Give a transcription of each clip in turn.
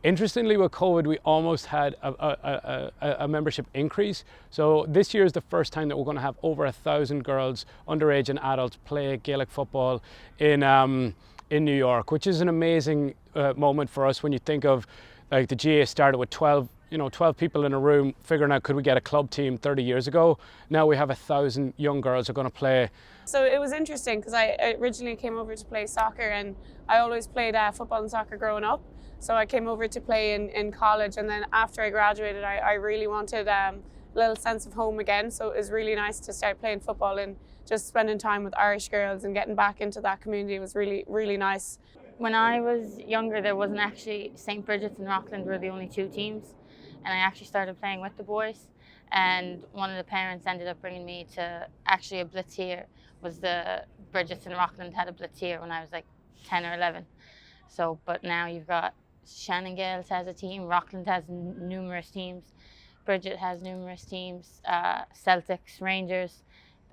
Interestingly, with COVID, we almost had a membership increase. So this year is the first time that we're going to have over 1,000 girls, underage and adults, play Gaelic football in New York, which is an amazing moment for us when you think of like the GA started with 12 people in a room figuring out could we get a club team 30 years ago. Now we have 1,000 young girls who are going to play. So it was interesting because I originally came over to play soccer, and I always played football and soccer growing up. So I came over to play in college, and then after I graduated, I really wanted a little sense of home again. So it was really nice to start playing football, and just spending time with Irish girls and getting back into that community was really, really nice. When I was younger, there wasn't actually, St. Bridget's and Rockland were the only two teams, and I actually started playing with the boys. And one of the parents ended up bringing me to actually a blitz here. Was the Bridget's and Rockland had a blitz here when I was like 10 or 11. So, but now you've got Shannon Gales has a team, Rockland has numerous teams, Bridget has numerous teams, Celtics, Rangers.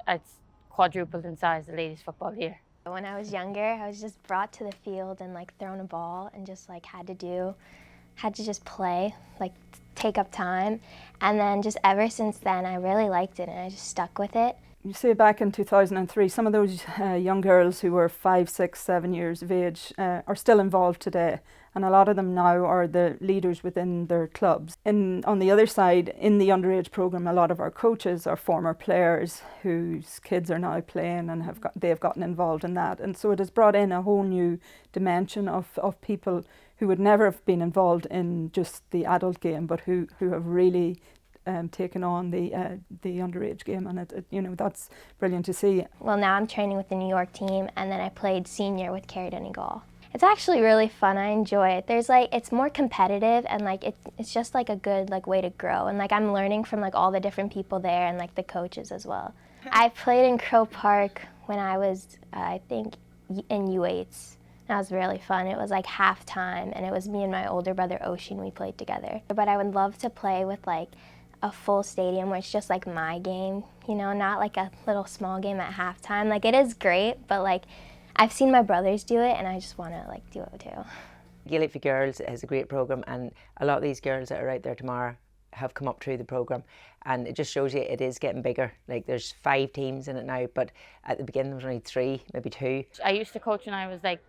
It's quadrupled in size, the ladies football here. When I was younger, I was just brought to the field and like thrown a ball and just like had to just play, like take up time. And then just ever since then, I really liked it and I just stuck with it. You see, back in 2003, some of those young girls who were 5, 6, 7 years of age are still involved today. And a lot of them now are the leaders within their clubs. On the other side, in the underage programme, a lot of our coaches are former players whose kids are now playing and they have gotten involved in that. And so it has brought in a whole new dimension of people who would never have been involved in just the adult game, but who have really taken on the underage game, and that's brilliant to see. Well, now I'm training with the New York team, and then I played senior with Kerry Donegal. It's actually really fun. I enjoy it. There's like, it's more competitive, and like it's just like a good like way to grow, and like I'm learning from like all the different people there and like the coaches as well. I played in Crow Park when I was I think in U8s. That was really fun. It was like halftime, and it was me and my older brother Ocean. We played together. But I would love to play with like a full stadium where it's just like my game, not like a little small game at halftime. Like it is great, but like I've seen my brothers do it and I just want to like do it too. Gaelic for Girls has a great programme, and a lot of these girls that are out there tomorrow have come up through the programme, and it just shows you it is getting bigger. Like there's 5 teams in it now, but at the beginning there was only 3, maybe 2. I used to coach when I was like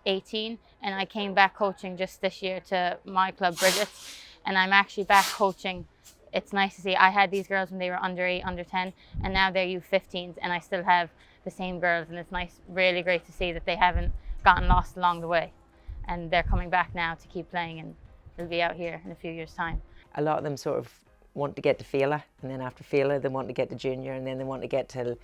18, and I came back coaching just this year to my club, Bridget's, and I'm actually back coaching. It's nice to see. I had these girls when they were under 8, under 10, and now they're U15s, and I still have the same girls, and it's nice, really great to see that they haven't gotten lost along the way, and they're coming back now to keep playing, and they'll be out here in a few years' time. A lot of them sort of want to get to Fela, and then after Fela they want to get to junior, and then they want to get to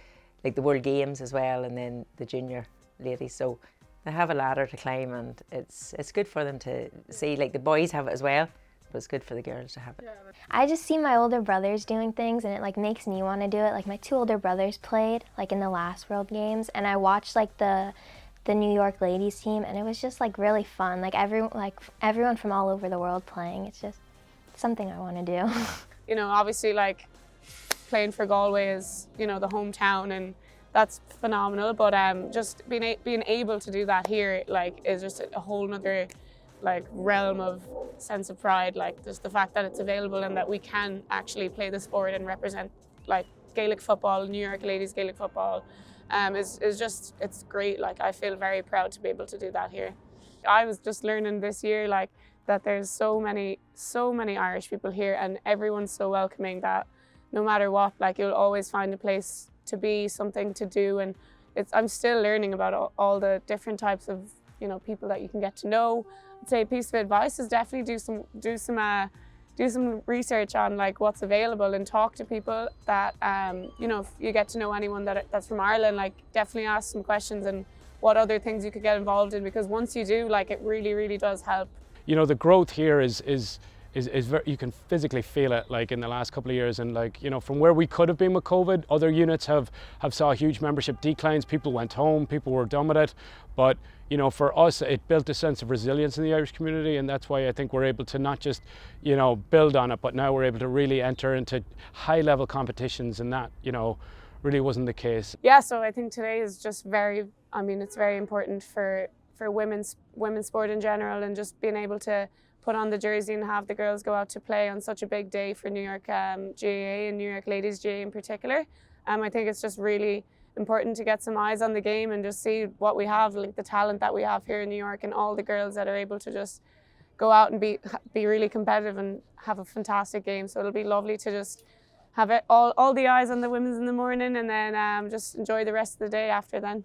like the World Games as well, and then the junior ladies. So they have a ladder to climb, and it's good for them to see. Like the boys have it as well, but it's good for the girls to have it. I just see my older brothers doing things, and it like makes me want to do it. Like my 2 older brothers played like in the last World Games, and I watched like the New York ladies team, and it was just like really fun. Like everyone from all over the world playing. It's just something I want to do. Obviously like playing for Galway is, the hometown, and that's phenomenal. But just being able to do that here like is just a whole nother like realm of sense of pride. Like just the fact that it's available and that we can actually play the sport and represent like Gaelic football, New York ladies Gaelic football, is just, it's great. Like I feel very proud to be able to do that here. I was just learning this year like that there's so many Irish people here, and everyone's so welcoming that no matter what, like you'll always find a place to be, something to do. And I'm still learning about all the different types of people that you can get to know. I'd say a piece of advice is definitely do some research on like what's available, and talk to people that if you get to know anyone that's from Ireland, like definitely ask some questions and what other things you could get involved in, because once you do, like it really does help. The growth here is very, you can physically feel it like in the last couple of years, and like from where we could have been with COVID, other units have saw huge membership declines. People went home, people were done with it, but for us it built a sense of resilience in the Irish community, and that's why I think we're able to not just build on it, but now we're able to really enter into high level competitions, and that really wasn't the case. Yeah, so I think today is just it's very important for women's sport in general, and just being able to put on the jersey and have the girls go out to play on such a big day for New York GAA and New York Ladies GAA in particular. I think it's just really important to get some eyes on the game and just see what we have, like the talent that we have here in New York, and all the girls that are able to just go out and be really competitive and have a fantastic game. So it'll be lovely to just have all the eyes on the women's in the morning, and then just enjoy the rest of the day after then.